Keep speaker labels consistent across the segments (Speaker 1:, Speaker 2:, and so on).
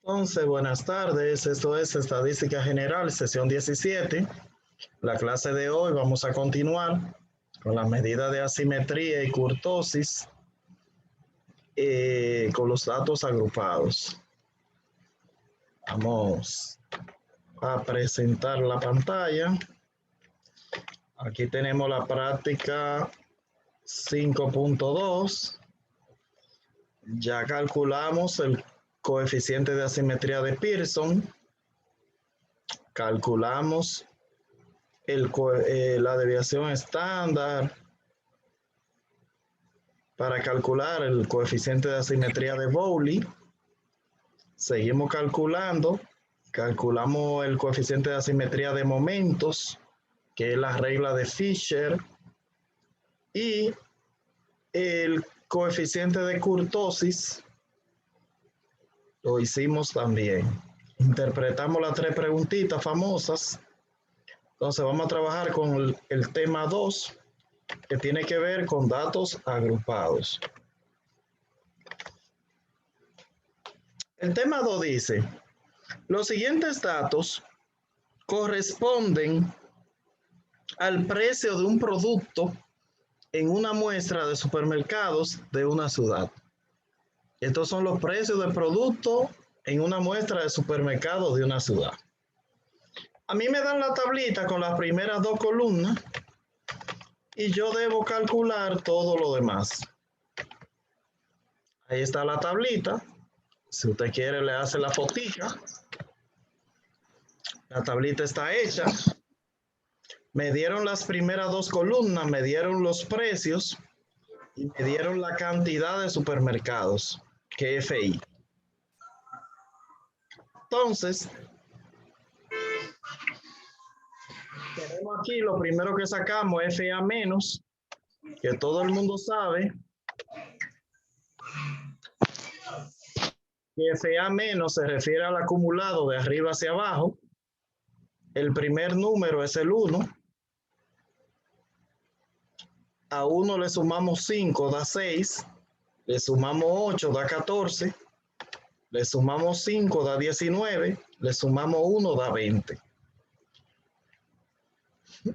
Speaker 1: Buenas tardes. Esto es Estadística General, sesión 17. La clase de hoy vamos a continuar con las medidas de asimetría y kurtosis con los datos agrupados. Vamos a presentar la pantalla. Aquí tenemos la práctica 5.2. Ya calculamos el coeficiente de asimetría de Pearson. Calculamos la desviación estándar para calcular el coeficiente de asimetría de Bowley. Seguimos calculamos el coeficiente de asimetría de momentos, que es la regla de Fisher, y el coeficiente de kurtosis lo hicimos también. Interpretamos las tres preguntitas famosas. Entonces vamos a trabajar con el tema 2, que tiene que ver con datos agrupados. El tema 2 dice, los siguientes datos corresponden al precio de un producto en una muestra de supermercados de una ciudad. Estos son los precios de producto en una muestra de supermercados de una ciudad. A mí me dan la tablita con las primeras dos columnas y yo debo calcular todo lo demás. Ahí está la tablita. Si usted quiere, le hace la fotica. La tablita está hecha. Me dieron las primeras dos columnas, me dieron los precios y me dieron la cantidad de supermercados, que es FI. Entonces, tenemos aquí lo primero que sacamos, FA menos, que todo el mundo sabe que FA menos se refiere al acumulado de arriba hacia abajo. El primer número es el 1. A 1 le sumamos 5, da 6. Le sumamos 8, da 14. Le sumamos 5, da 19. Le sumamos 1, da 20.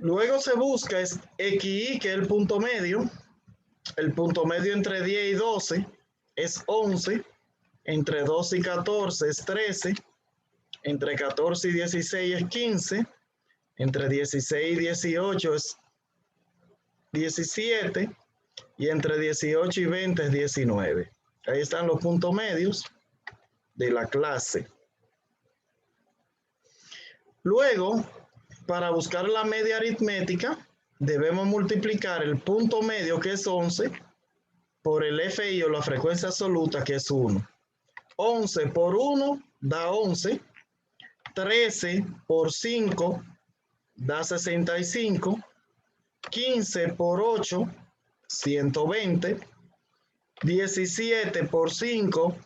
Speaker 1: Luego se busca XI, que es el punto medio. El punto medio entre 10 y 12 es 11. Entre 12 y 14 es 13. Entre 14 y 16 es 15. Entre 16 y 18 es 17. Y entre 18 y 20 es 19. Ahí están los puntos medios de la clase. Luego, para buscar la media aritmética, debemos multiplicar el punto medio, que es 11, por el FI o la frecuencia absoluta, que es 1. 11 por 1 da 11. 13 por 5 da 65. 15 por 8, 120. 17 por 5,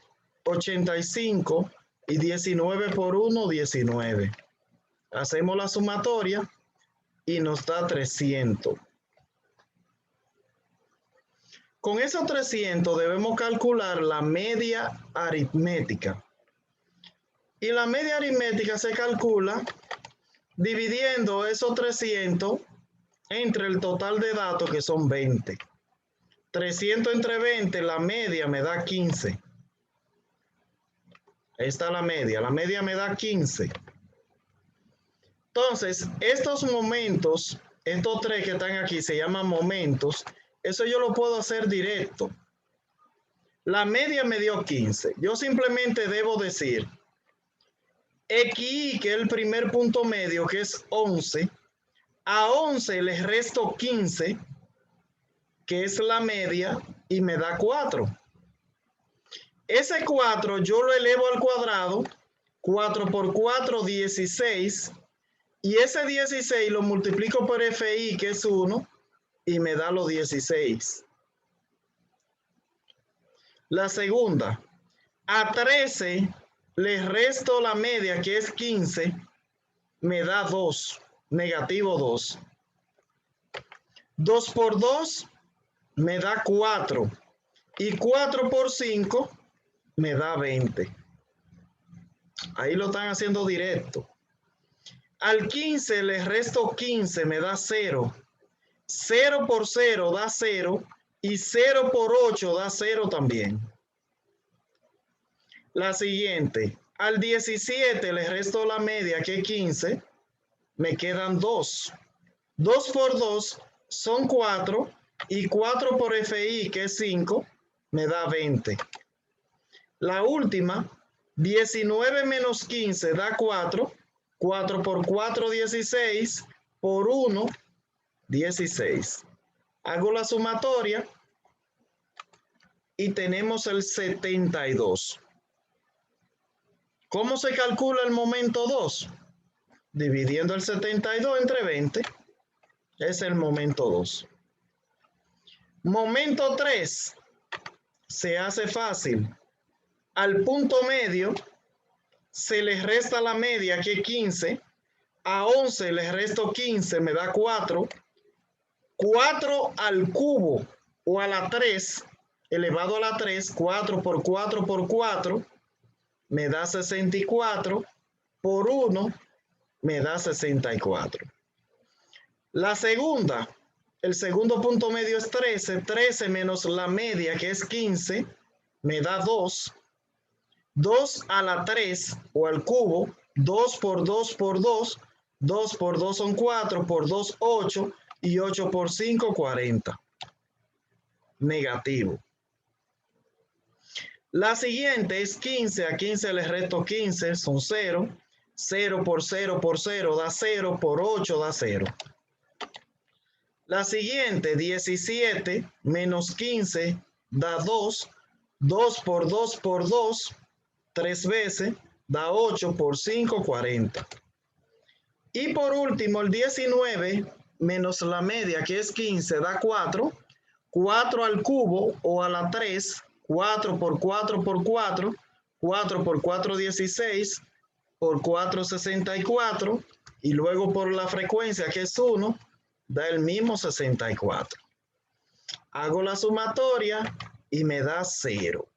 Speaker 1: 85. Y 19 por 1, 19. Hacemos la sumatoria y nos da 300. Con esos 300 debemos calcular la media aritmética. Y la media aritmética se calcula dividiendo esos 300 entre el total de datos, que son 20. 300 entre 20, la media me da 15. Ahí está la media me da 15. Entonces, estos momentos, estos tres que están aquí se llaman momentos. Eso yo lo puedo hacer directo. La media me dio 15. Yo simplemente debo decir XI, que es el primer punto medio, que es 11. A 11 le resto 15, que es la media, y me da 4. Ese 4 yo lo elevo al cuadrado. 4 por 4, 16. Y ese 16 lo multiplico por FI, que es 1, y me da los 16. La segunda, a 13 le resto la media, que es 15, me da 2, negativo 2. 2 por 2 me da 4. Y 4 por 5 me da 20. Ahí lo están haciendo directo. Al 15 le resto 15, me da 0. 0 por 0 da 0 y 0 por 8 da 0 también. La siguiente, al 17 le resto la media que es 15, me quedan 2. 2 por 2 son 4 y 4 por FI que es 5 me da 20. La última, 19 menos 15 da 4. 4 por 4, 16. Por 1, 16. Hago la sumatoria y tenemos el 72. ¿Cómo se calcula el momento 2? Dividiendo el 72 entre 20. Es el momento 2. Momento 3. Se hace fácil. Al punto medio se le resta la media que es 15. A 11 le resto 15, me da 4. 4 al cubo o a la 3 elevado a la 3, 4 por 4 por 4 me da 64. Por 1 me da 64. La segunda, el segundo punto medio es 13. 13 menos la media que es 15 me da 2. 2 a la 3 o al cubo, 2 por 2 por 2, 2 por 2 son 4, por 2 8 y 8 por 5 40. Negativo. La siguiente es 15, a 15 le resto 15, son 0. 0 por 0 por 0 da 0, por 8 da 0. La siguiente, 17 menos 15 da 2. 2 por 2 por 2, 3 veces, da 8 por 5, 40. Y por último, el 19 menos la media, que es 15, da 4. 4 al cubo o a la 3, 4 por 4 por 4, 4 por 4, 16, por 4, 64, y luego por la frecuencia, que es 1, da el mismo 64. Hago la sumatoria y me da 0.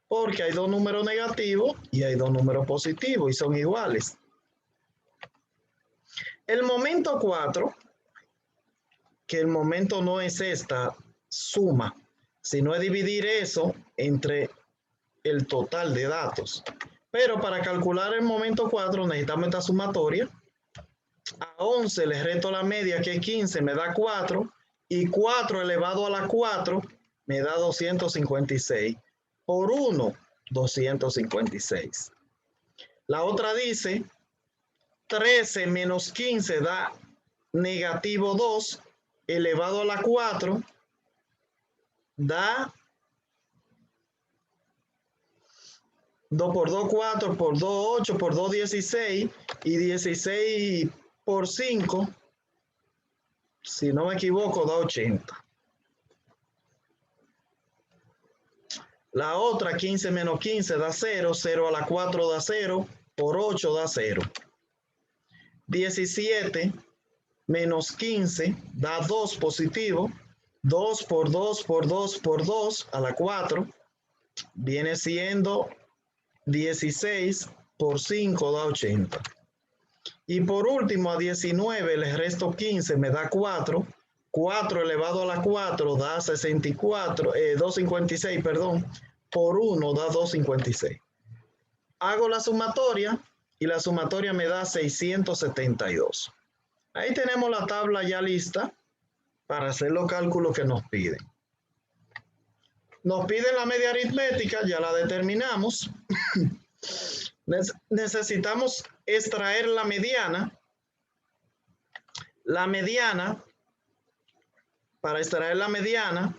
Speaker 1: Porque hay dos números negativos y hay dos números positivos y son iguales. El momento 4, que el momento no es esta suma, sino es dividir eso entre el total de datos. Pero para calcular el momento 4 necesitamos esta sumatoria. A 11 le resto la media que es 15, me da 4. Y 4 elevado a la 4 me da 256. Por 1, 256. La otra dice 13 menos 15 da negativo 2 elevado a la 4 da 2 por 2, 4 por 2, 8 por 2, 16 y 16 por 5, si no me equivoco, da 80. La otra 15 menos 15 da 0, 0 a la 4 da 0, por 8 da 0. 17 menos 15 da 2 positivo, 2 por 2 por 2 por 2 a la 4, viene siendo 16 por 5 da 80. Y por último a 19 le resto 15, me da 4. 4 elevado a la 4 da 64, 256, perdón. Por 1 da 256. Hago la sumatoria y la sumatoria me da 672. Ahí tenemos la tabla ya lista para hacer los cálculos que nos piden. Nos piden la media aritmética, ya la determinamos. Necesitamos extraer la mediana. La mediana, para extraer la mediana,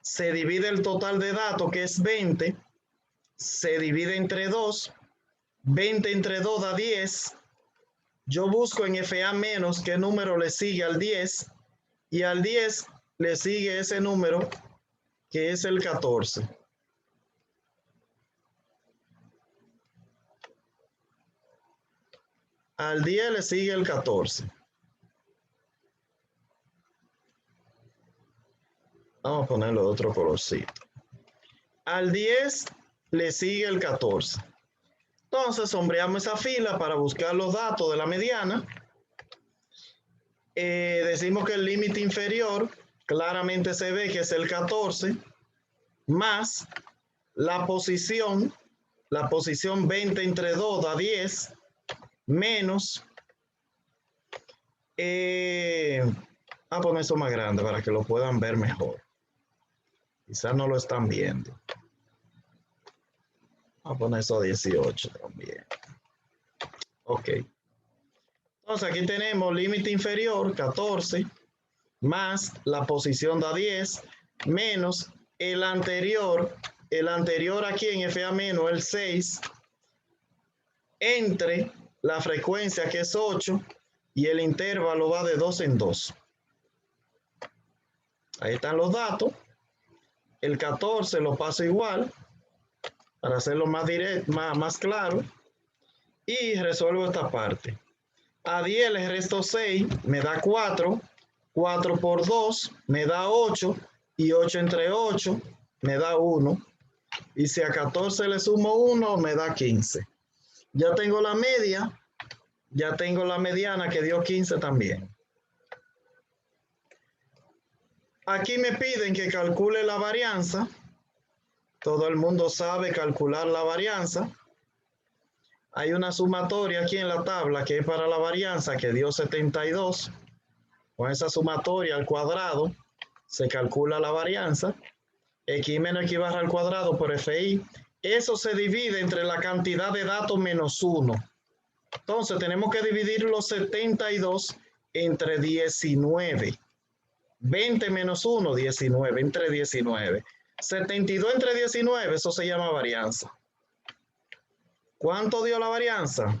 Speaker 1: se divide el total de datos, que es 20, se divide entre 2, 20 entre 2 da 10. Yo busco en FA menos qué número le sigue al 10, y al 10 le sigue ese número que es el 14. Al 10 le sigue el 14. Vamos a ponerlo de otro colorcito. Al 10 le sigue el 14. Entonces, sombreamos esa fila para buscar los datos de la mediana. Decimos que el límite inferior claramente se ve que es el 14, más la posición 20 entre 2 da 10, menos, a poner eso más grande para que lo puedan ver mejor. Quizás no lo están viendo. Vamos a poner eso a 18 también. Ok. Entonces aquí tenemos límite inferior 14 más la posición da 10 menos el anterior aquí en FA menos el 6 entre la frecuencia que es 8 y el intervalo va de 2 en 2. Ahí están los datos. El 14 lo paso igual para hacerlo más directo, más claro, y resuelvo esta parte. A 10 le resto 6, me da 4, 4 por 2 me da 8, y 8 entre 8 me da 1, y si a 14 le sumo 1 me da 15. Ya tengo la media, ya tengo la mediana que dio 15 también. Aquí me piden que calcule la varianza. Todo el mundo sabe calcular la varianza. Hay una sumatoria aquí en la tabla que es para la varianza que dio 72. Con esa sumatoria al cuadrado se calcula la varianza. X menos X barra al cuadrado por FI. Eso se divide entre la cantidad de datos menos 1. Entonces tenemos que dividir los 72 entre 19. 20 menos 1, 19, entre 19. 72 entre 19, eso se llama varianza. ¿Cuánto dio la varianza?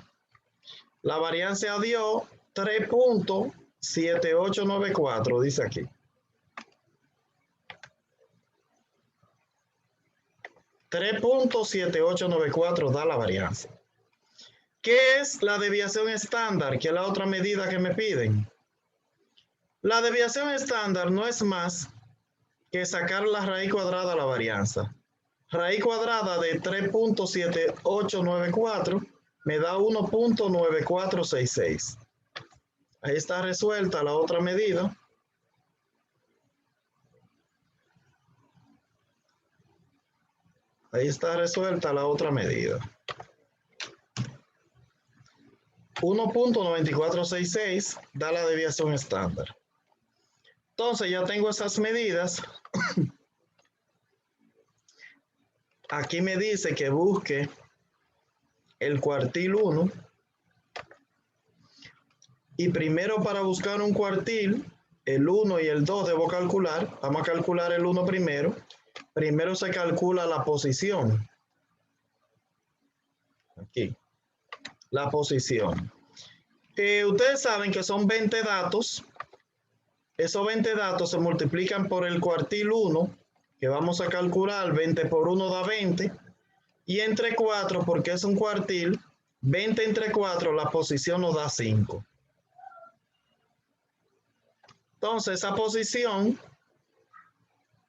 Speaker 1: La varianza dio 3.7894, dice aquí. 3.7894 da la varianza. ¿Qué es la desviación estándar? Que es la otra medida que me piden. La desviación estándar no es más que sacar la raíz cuadrada a la varianza. Raíz cuadrada de 3.7894 me da 1.9466. Ahí está resuelta la otra medida. Ahí está resuelta la otra medida. 1.9466 da la desviación estándar. Entonces ya tengo esas medidas. Aquí me dice que busque el cuartil 1. Y primero, para buscar un cuartil, el 1 y el 2 debo calcular. Vamos a calcular el 1 primero. Primero se calcula la posición. Aquí. La posición. Ustedes saben que son 20 datos. Esos 20 datos se multiplican por el cuartil 1, que vamos a calcular. 20 por 1 da 20. Y entre 4, porque es un cuartil, 20 entre 4, la posición nos da 5. Entonces, esa posición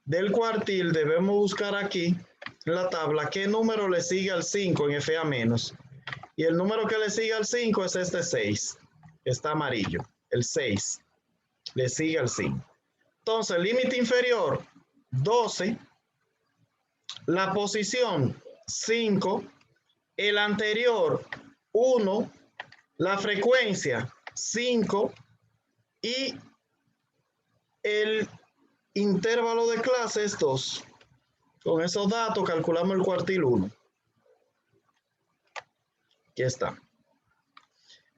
Speaker 1: del cuartil debemos buscar aquí en la tabla qué número le sigue al 5 en FA menos. Y el número que le sigue al 5 es este 6. Está amarillo. El 6 le sigue al 5. Entonces, límite inferior 12. La posición 5. El anterior 1. La frecuencia 5. Y el intervalo de clase es 2. Con esos datos calculamos el cuartil 1. Aquí está.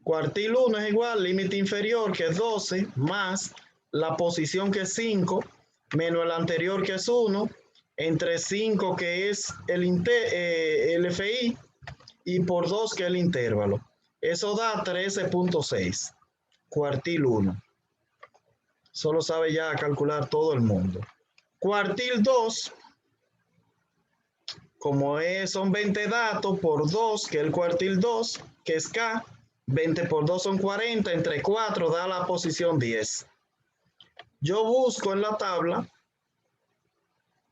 Speaker 1: Cuartil 1 es igual, límite inferior que es 12, más la posición que es 5, menos el anterior que es 1, entre 5 que es el FI, y por 2 que es el intervalo. Eso da 13.6. Cuartil 1. Solo sabe ya calcular todo el mundo. Cuartil 2, como son 20 datos por 2, que es el cuartil 2, que es K, 20 por 2 son 40, entre 4 da la posición 10. Yo busco en la tabla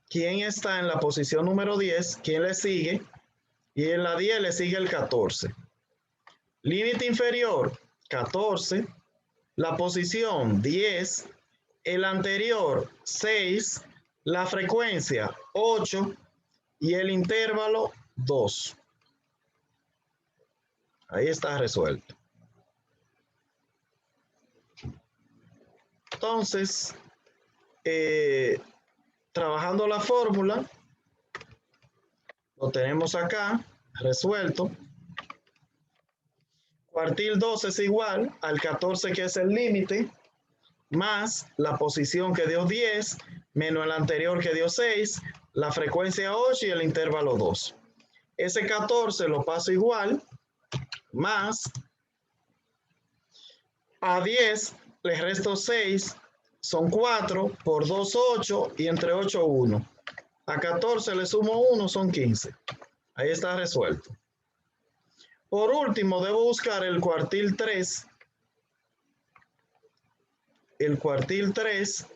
Speaker 1: quién está en la posición número 10, quién le sigue, Y en la 10 le sigue el 14. Límite inferior, 14. La posición, 10. El anterior, 6. La frecuencia, 8. Y el intervalo, 2. Ahí está resuelto. Entonces, trabajando la fórmula, lo tenemos acá, resuelto. Cuartil 2 es igual al 14, que es el límite, más la posición que dio 10, menos el anterior que dio 6, la frecuencia 8 y el intervalo 2. Ese 14 lo paso igual, más a 10 le resto 6, son 4, por 2, 8, y entre 8, 1. A 14 le sumo 1, son 15. Ahí está resuelto. Por último, debo buscar el cuartil 3. El cuartil 3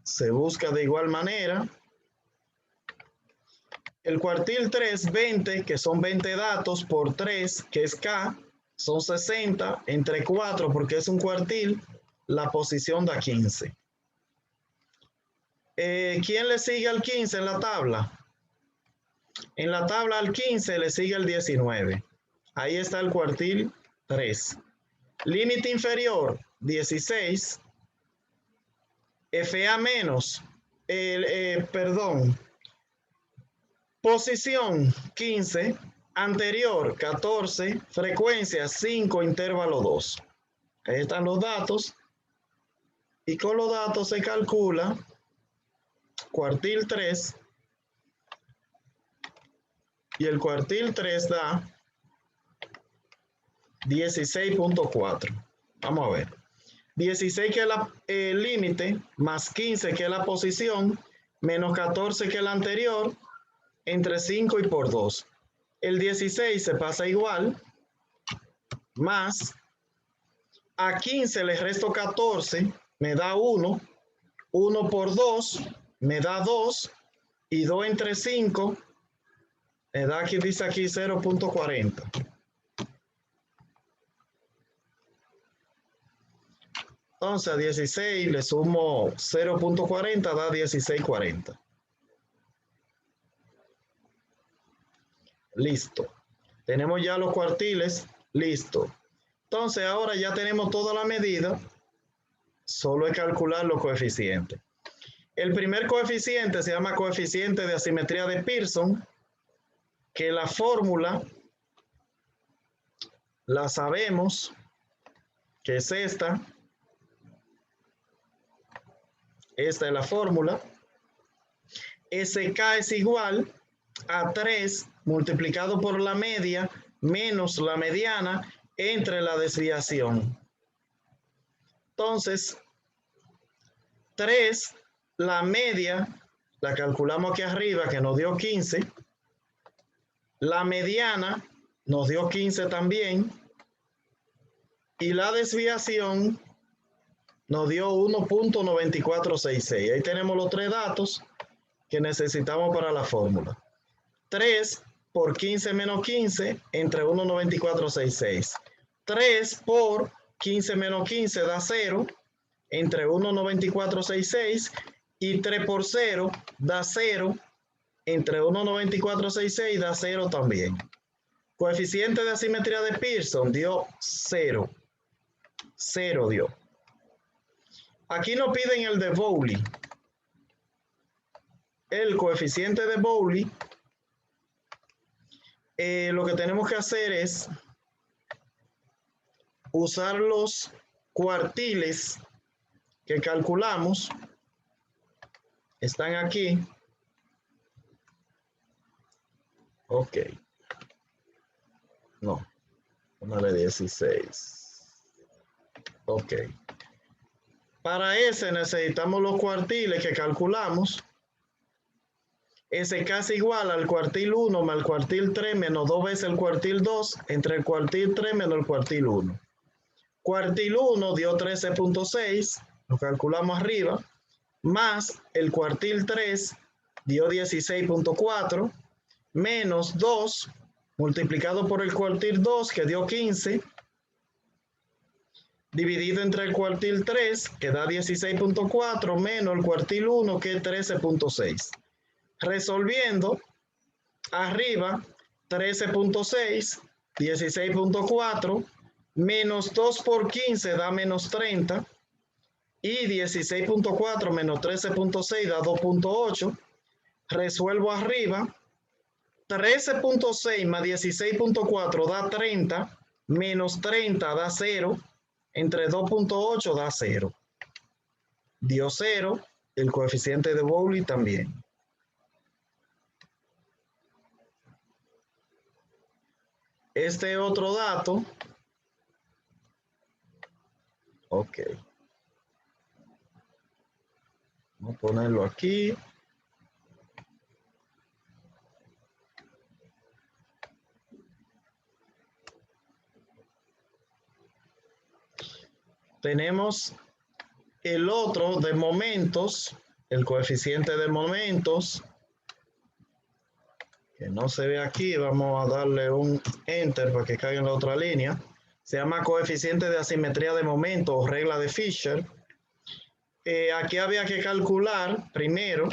Speaker 1: se busca de igual manera. El cuartil 3, 20, que son 20 datos, por 3, que es K, son 60, entre 4, porque es un cuartil, la posición da 15. ¿Quién le sigue al 15 en la tabla? En la tabla al 15 le sigue el 19. Ahí está el cuartil 3. Límite inferior, 16. FA menos, posición 15, anterior 14, frecuencia 5, intervalo 2. Ahí están los datos. Y con los datos se calcula cuartil 3. Y el cuartil 3 da 16.4. Vamos a ver. 16 que es el límite, más 15 que es la posición, menos 14 que el anterior, entre 5 y por 2. El 16 se pasa igual, más a 15 le resto 14, me da 1, 1 por 2, me da 2, y 2 entre 5, me da aquí, dice aquí 0.40. Entonces a 16 le sumo 0.40, da 16.40. Listo. Tenemos ya los cuartiles. Listo. Entonces ahora ya tenemos toda la medida. Solo es calcular los coeficientes. El primer coeficiente se llama coeficiente de asimetría de Pearson, que la fórmula la sabemos, que es esta. Esta es la fórmula. SK es igual a 3 multiplicado por la media menos la mediana entre la desviación. Entonces, 3, la media, la calculamos aquí arriba, que nos dio 15. La mediana nos dio 15 también. Y la desviación nos dio 1.9466. Ahí tenemos los 3 datos que necesitamos para la fórmula. 3 por 15 menos 15 entre 1.9466. 3 por 15 menos 15 da 0 entre 1.9466, y 3 por 0 da 0 entre 1.9466 da 0 también. Coeficiente de asimetría de Pearson dio 0. 0 dio. Aquí nos piden el de Bowley. El coeficiente de Bowley, lo que tenemos que hacer es usar los cuartiles que calculamos. Están aquí. Ok. No. Póngale 16. Ok. Para ese necesitamos los cuartiles que calculamos. Ese casi igual al cuartil 1 más el cuartil 3 menos 2 veces el cuartil 2 entre el cuartil 3 menos el cuartil 1. Cuartil 1 dio 13.6, lo calculamos arriba, más el cuartil 3 dio 16.4, menos 2 multiplicado por el cuartil 2, que dio 15, dividido entre el cuartil 3, que da 16.4, menos el cuartil 1, que es 13.6. Resolviendo, arriba, 13.6, 16.4, menos 2 por 15 da menos 30, y 16.4 menos 13.6 da 2.8. Resuelvo arriba, 13.6 más 16.4 da 30, menos 30 da 0, entre 2.8 da 0. Dio 0, el coeficiente de Bowley también. Este otro dato, ok. Vamos a ponerlo aquí. Tenemos el otro de momentos, el coeficiente de momentos, que no se ve aquí, vamos a darle un enter para que caiga en la otra línea. Se llama coeficiente de asimetría de momento o regla de Fisher. Aquí había que calcular primero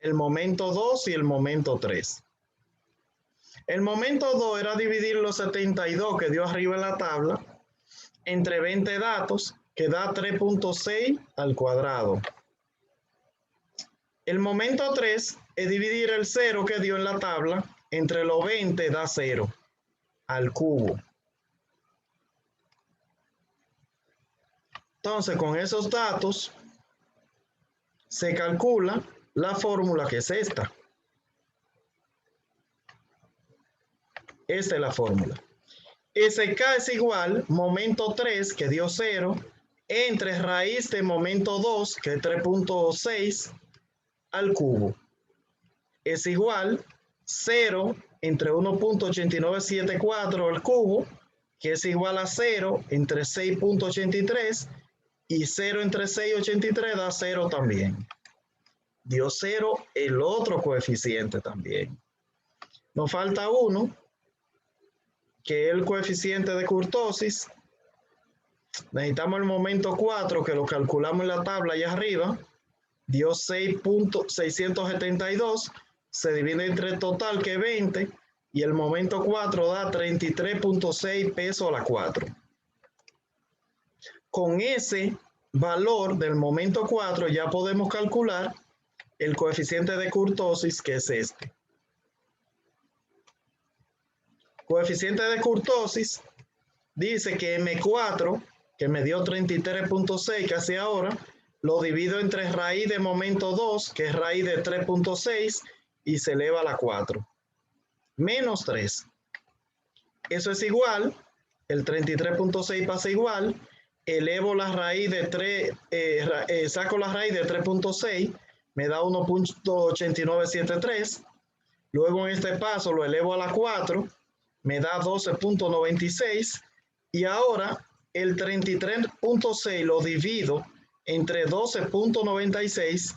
Speaker 1: el momento 2 y el momento 3. El momento 2 era dividir los 72 que dio arriba en la tabla entre 20 datos, que da 3.6 al cuadrado. El momento 3 es dividir el 0 que dio en la tabla entre los 20, da 0 al cubo. Entonces, con esos datos se calcula la fórmula, que es esta. Esta es la fórmula. SK es igual momento 3, que dio 0, entre raíz de momento 2, que es 3.6, al cubo. Es igual 0 entre 1.8974 al cubo, que es igual a 0 entre 6.83, y 0 entre 6.83 da 0 también. Dio 0 el otro coeficiente también. Nos falta uno, que es el coeficiente de kurtosis. Necesitamos el momento 4, que lo calculamos en la tabla allá arriba. Dio 6.672, se divide entre el total, que es 20, y el momento 4 da 33.6 pesos a la 4. Con ese valor del momento 4 ya podemos calcular el coeficiente de kurtosis, que es este. Coeficiente de kurtosis dice que M4, que me dio 33.6 casi ahora, lo divido entre raíz de momento 2, que es raíz de 3.6, y se eleva a la 4. Menos 3. Eso es igual, el 33.6 pasa igual, elevo la raíz de 3, saco la raíz de 3.6, me da 1.8973. Luego en este paso lo elevo a la 4, me da 12.96. Y ahora el 33.6 lo divido entre 12.96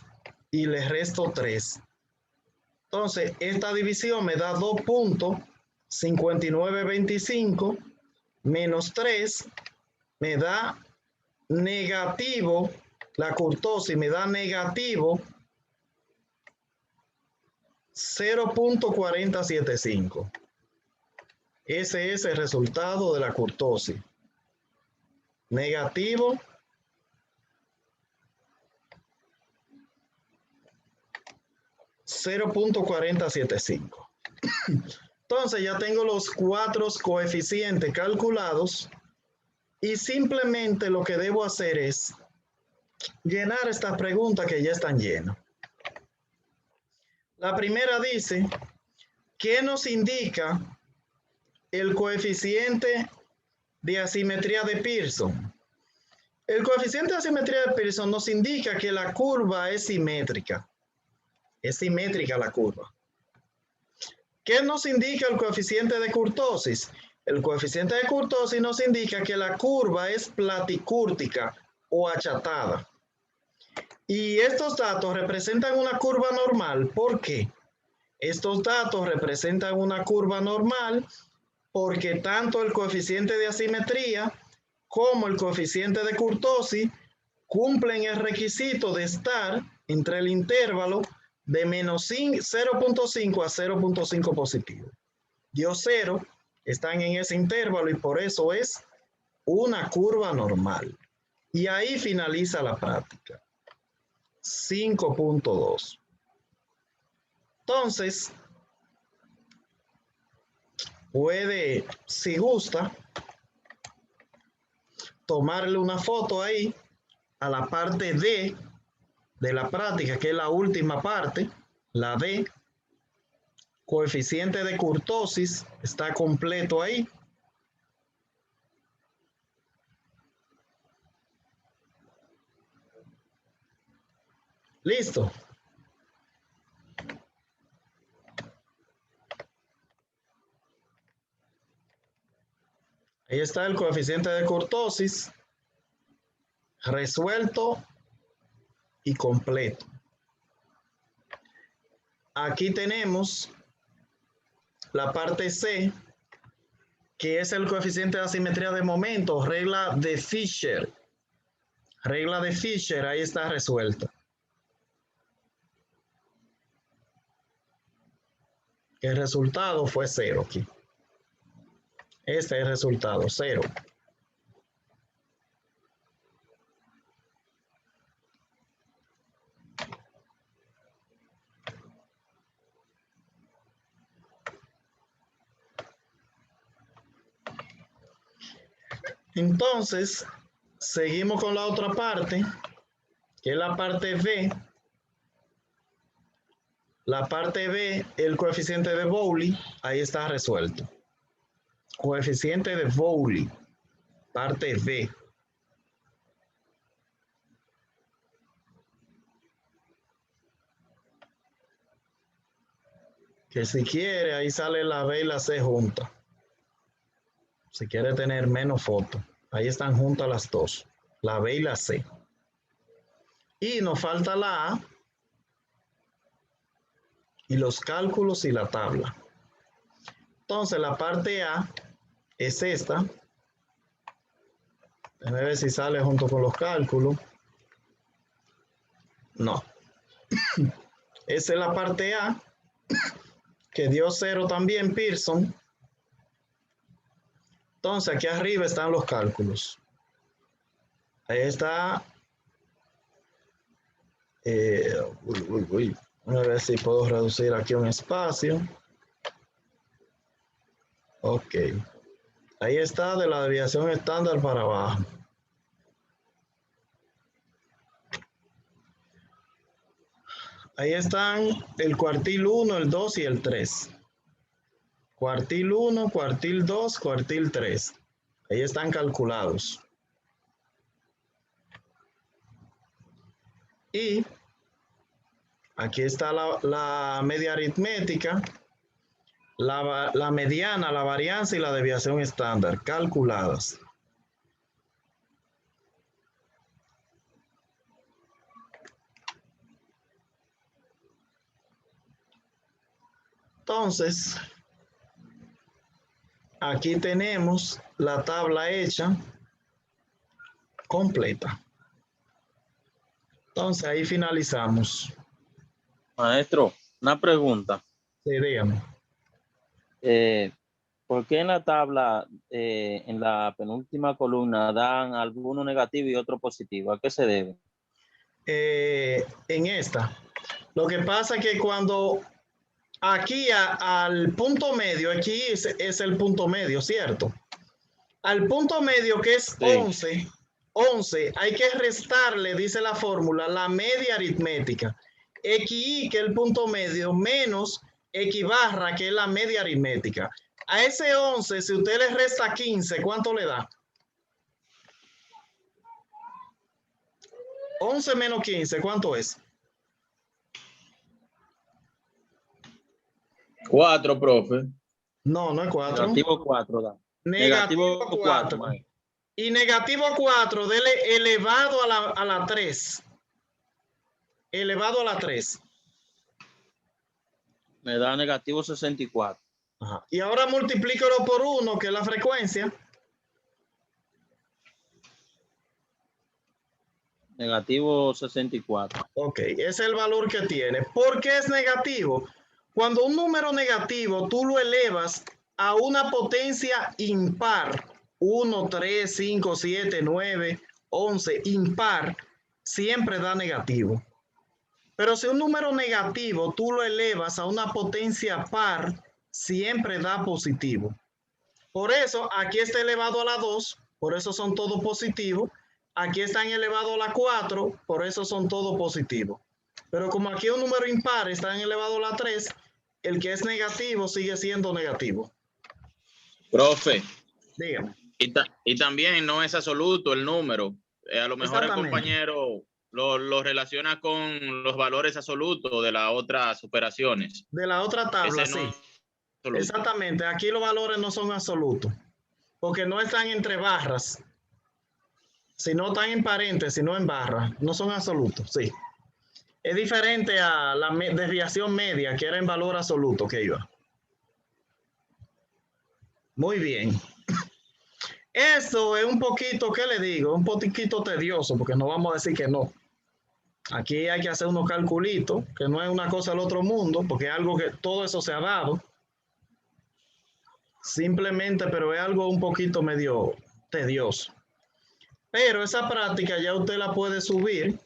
Speaker 1: y le resto 3. Entonces, esta división me da 2.5925 menos 3, me da negativo, la kurtosis me da negativo 0.4075. Ese es el resultado de la kurtosis. Negativo 0.4075. Entonces ya tengo los 4 coeficientes calculados y simplemente lo que debo hacer es llenar estas preguntas que ya están llenas. La primera dice, ¿qué nos indica el coeficiente de asimetría de Pearson? El coeficiente de asimetría de Pearson nos indica que la curva es simétrica. Es simétrica la curva. ¿Qué nos indica el coeficiente de kurtosis? El coeficiente de kurtosis nos indica que la curva es platicúrtica o achatada. Y estos datos representan una curva normal. ¿Por qué? Estos datos representan una curva normal porque tanto el coeficiente de asimetría como el coeficiente de kurtosis cumplen el requisito de estar entre el intervalo de menos 0.5 a 0.5 positivo. Dio 0, están en ese intervalo y por eso es una curva normal. Y ahí finaliza la práctica. 5.2. Entonces, puede, si gusta, tomarle una foto ahí a la parte D de la práctica, que es la última parte, la D. Coeficiente de kurtosis está completo ahí. Listo. Ahí está el coeficiente de kurtosis resuelto y completo. Aquí tenemos la parte C, que es el coeficiente de asimetría de momento, regla de Fisher. Regla de Fisher, ahí está resuelta. El resultado fue 0 aquí. Este es el resultado, 0. Entonces, seguimos con la otra parte, que es la parte B. La parte B, el coeficiente de Bowley, ahí está resuelto. Coeficiente de Bowley, parte B. Que si quiere, ahí sale la B y la C juntas. Si quiere tener menos fotos, ahí están juntas las dos, la B y la C. Y nos falta la A y los cálculos y la tabla. Entonces la parte A es esta. Déjame ver si sale junto con los cálculos. No. Esa es la parte A, que dio 0 también Pearson. Entonces aquí arriba están los cálculos. Ahí está. A ver si puedo reducir aquí un espacio. Ok. Ahí está de la desviación estándar para abajo. Ahí están el cuartil 1, el 2 y el 3. Cuartil 1, cuartil 2, cuartil 3. Ahí están calculados. Y aquí está la media aritmética, la mediana, la varianza y la desviación estándar calculadas. Entonces, aquí tenemos la tabla hecha completa. Entonces, ahí finalizamos.
Speaker 2: Maestro, una pregunta.
Speaker 1: Sí, dígame.
Speaker 2: ¿Por qué en la tabla, en la penúltima columna, dan alguno negativo y otro positivo? ¿A qué se debe?
Speaker 1: En esta. Lo que pasa es que cuando aquí al punto medio, aquí es el punto medio, ¿cierto? Al punto medio que es 11, 11, hay que restarle, dice la fórmula, la media aritmética. XI, que es el punto medio, menos X barra, que es la media aritmética. A ese 11, si usted le resta 15, ¿cuánto le da? 11 menos 15, ¿cuánto es?
Speaker 2: 4, profe.
Speaker 1: No, no es 4.
Speaker 2: Negativo 4 da.
Speaker 1: Negativo 4. Y negativo 4, dele elevado a la 3. Elevado a la 3.
Speaker 2: Me da negativo 64.
Speaker 1: Ajá. Y ahora multiplícalo por 1, que es la frecuencia.
Speaker 2: Negativo 64.
Speaker 1: Ok, ese es el valor que tiene. ¿Por qué es negativo? Cuando un número negativo tú lo elevas a una potencia impar, 1, 3, 5, 7, 9, 11, impar, siempre da negativo. Pero si un número negativo tú lo elevas a una potencia par, siempre da positivo. Por eso aquí está elevado a la 2, por eso son todos positivos. Aquí están elevado a la 4, por eso son todos positivos. Pero como aquí un número impar está elevado a la 3, el que es negativo sigue siendo negativo.
Speaker 3: Profe.
Speaker 1: Dígame.
Speaker 3: Y también no es absoluto el número. A lo mejor el
Speaker 1: Exactamente.
Speaker 3: compañero lo relaciona con los valores absolutos de las otras operaciones.
Speaker 1: De la otra tabla,
Speaker 3: Ese no
Speaker 1: sí.
Speaker 3: es absoluto.
Speaker 1: Exactamente. Aquí los valores no son absolutos, porque no están entre barras, sino están en paréntesis, no en barras. No son absolutos, sí. Es diferente a la desviación media, que era en valor absoluto que iba. Muy bien. Eso es un poquito, ¿qué le digo? Un poquito tedioso, porque no vamos a decir que no. Aquí hay que hacer unos calculitos, que no es una cosa del otro mundo, porque es algo que todo eso se ha dado. Simplemente, pero es algo un poquito medio tedioso. Pero esa práctica ya usted la puede subir.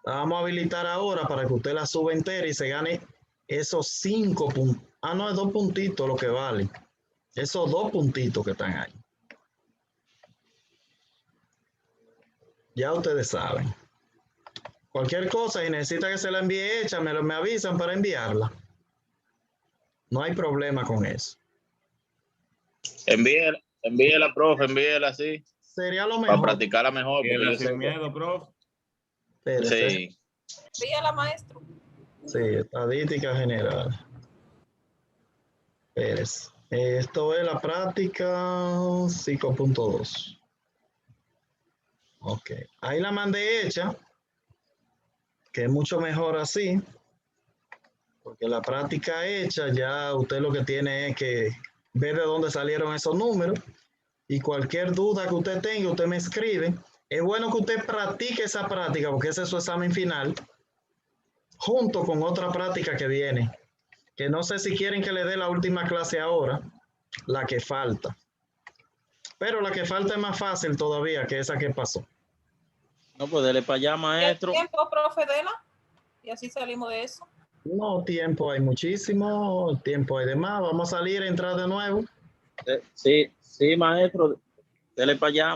Speaker 1: La vamos a habilitar ahora para que usted la suba entera y se gane esos 5 puntos. Ah, no, es 2 puntitos lo que vale. Esos 2 puntitos que están ahí. Ya ustedes saben. Cualquier cosa y necesita que se la envíe hecha, me avisan para enviarla. No hay problema con eso.
Speaker 3: Envíela, profe, envíela así.
Speaker 1: Sería lo
Speaker 3: Para
Speaker 1: mejor.
Speaker 3: practicarla mejor. Porque yo sé
Speaker 4: miedo, profe.
Speaker 1: Espérese.
Speaker 3: Sí.
Speaker 5: Envíala, maestro.
Speaker 1: Sí, estadística general. Espérese. Esto es la práctica 5.2. Ok. Ahí la mandé hecha, que es mucho mejor así, porque la práctica hecha ya usted lo que tiene es que ver de dónde salieron esos números y cualquier duda que usted tenga, usted me escribe. Es bueno que usted practique esa práctica porque ese es su examen final, junto con otra práctica que viene, que no sé si quieren que le dé la última clase ahora, la que falta. Pero la que falta es más fácil todavía que esa que pasó.
Speaker 2: No, pues dele para allá, maestro.
Speaker 5: ¿Qué tiempo, profe, Dela? Y así salimos de eso.
Speaker 1: No, tiempo hay muchísimo, tiempo hay de más. Vamos a salir, entrar de nuevo.
Speaker 2: Sí, maestro. Dele para allá.